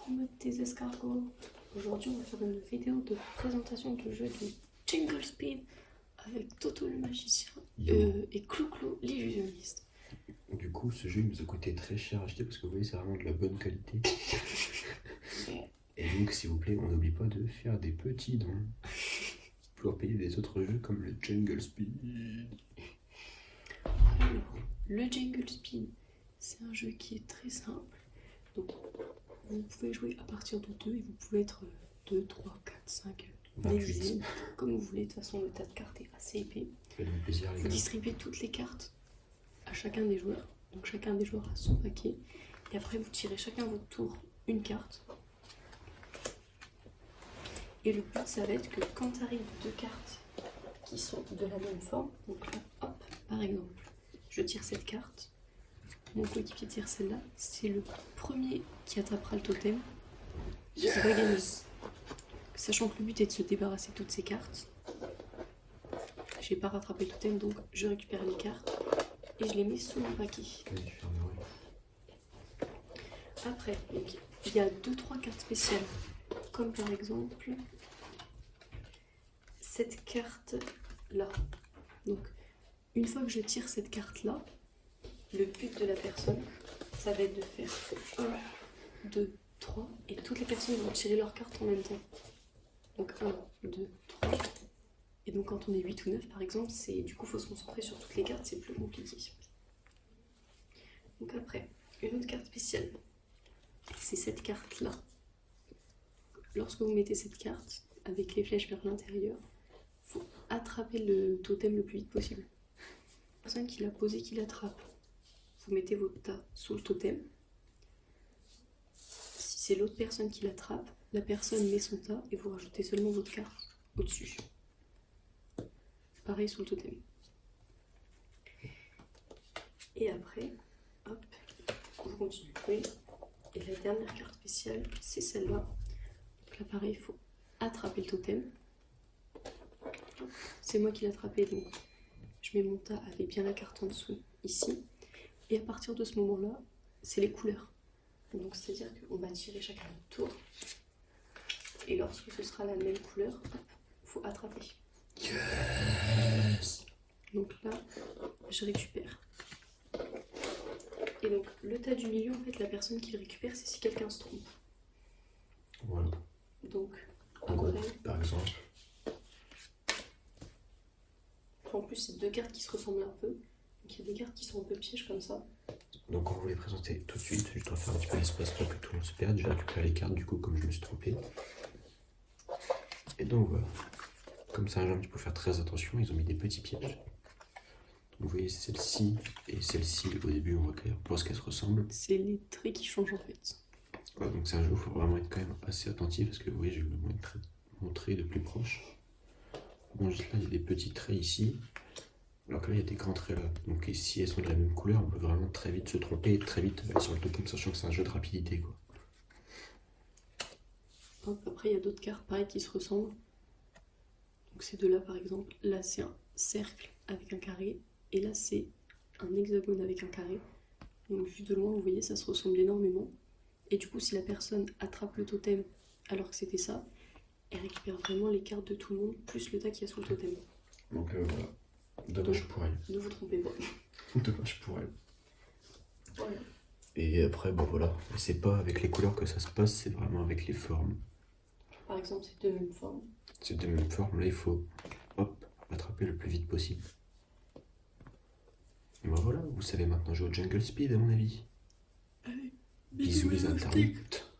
mode des escargots. Aujourd'hui, on va faire une vidéo de présentation du jeu du Jingle Speed avec Toto le magicien et Clou-Clou l'illusionniste. Du coup, ce jeu il nous a coûté très cher à acheter parce que vous voyez, c'est vraiment de la bonne qualité. Et donc, s'il vous plaît, on n'oublie pas de faire des petits dons pour payer des autres jeux comme le Jungle Speed. Alors, le Jingle Speed, c'est un jeu qui est très simple. Donc, vous pouvez jouer à partir de 2 et vous pouvez être 2, 3, 4, 5, 28. comme vous voulez. De toute façon, le tas de cartes est assez épais. Faites-vous plaisir, les Vous gars. distribuez toutes les cartes à chacun des joueurs. Donc, chacun des joueurs a son paquet. Et après, vous tirez chacun votre tour une carte. Et le but, ça va être que quand arrivent deux cartes qui sont de la même forme, donc là, hop, par exemple, je tire cette carte, mon coéquipier tire celle-là, c'est le premier qui attrapera le totem qui va gagner. Sachant que le but est de se débarrasser de toutes ces cartes. J'ai pas rattrapé le totem, donc je récupère les cartes et je les mets sous mon paquet. Vas-y, ferme les yeux. Après, donc, il y a 2-3 cartes spéciales, comme par exemple cette carte là. Donc, une fois que je tire cette carte là, le but de la personne, ça va être de faire 1, 2, 3, et toutes les personnes vont tirer leurs cartes en même temps. Donc 1, 2, 3. Et donc quand on est 8 ou 9 par exemple, c'est du coup il faut se concentrer sur toutes les cartes, c'est plus compliqué. Donc après, une autre carte spéciale, c'est cette carte là. Lorsque vous mettez cette carte avec les flèches vers l'intérieur, il faut attraper le totem le plus vite possible. La personne qui l'a posé, qui l'attrape, vous mettez votre tas sous le totem. Si c'est l'autre personne qui l'attrape, la personne met son tas et vous rajoutez seulement votre carte au-dessus. Pareil sous le totem. Et après, hop, vous continuez de jouer. Et la dernière carte spéciale, c'est celle-là. Donc là, pareil, il faut attraper le totem. C'est moi qui l'ai attrapé, donc je mets mon tas avec bien la carte en dessous, ici. Et à partir de ce moment-là, c'est les couleurs. Donc c'est-à-dire qu'on va tirer chacun notre tour. Et lorsque ce sera la même couleur, il faut attraper. Yes. Donc là, je récupère. Et donc le tas du milieu, en fait, la personne qui le récupère, c'est si quelqu'un se trompe. Voilà. Donc, En gros, après, par exemple. en plus, c'est deux cartes qui se ressemblent un peu. Donc il y a des cartes qui sont un peu pièges comme ça. Donc, on va les présenter tout de suite. Je dois faire un petit peu d'espace pour que tout le monde se perde. J'ai récupéré les cartes, du coup, comme je me suis trompé. Et donc, voilà. Comme ça, il faut faire très attention. Ils ont mis des petits pièges. Vous voyez, celle-ci et celle-ci, au début, on voit ce qu'elles se ressemblent. C'est les traits qui changent en fait. Ouais, donc, c'est un jeu où il faut vraiment être quand même assez attentif. Parce que, vous voyez, je vais vous montrer de plus proche. Bon, juste là, il y a des petits traits ici. Alors que là, il y a des grands traits là. Donc, et si elles sont de la même couleur, on peut vraiment très vite se tromper et très vite aller sur le totem, sachant que c'est un jeu de rapidité, quoi. Hop, après, il y a d'autres cartes pareil qui se ressemblent. Donc ces deux-là, par exemple, là c'est un cercle avec un carré, et là c'est un hexagone avec un carré. Donc vu de loin, vous voyez, ça se ressemble énormément. Et du coup, si la personne attrape le totem alors que c'était ça, elle récupère vraiment les cartes de tout le monde, plus le tas qu'il y a sous le totem. Donc voilà. Dommage pour elle. Ne vous trompez pas. Dommage pour elle. Voilà. Et après, bon voilà. C'est pas avec les couleurs que ça se passe, c'est vraiment avec les formes. Par exemple, c'est de même forme. C'est de même forme, là il faut hop, attraper le plus vite possible. Et ben voilà, vous savez maintenant jouer au Jungle Speed à mon avis. Allez, Bisous les internautes.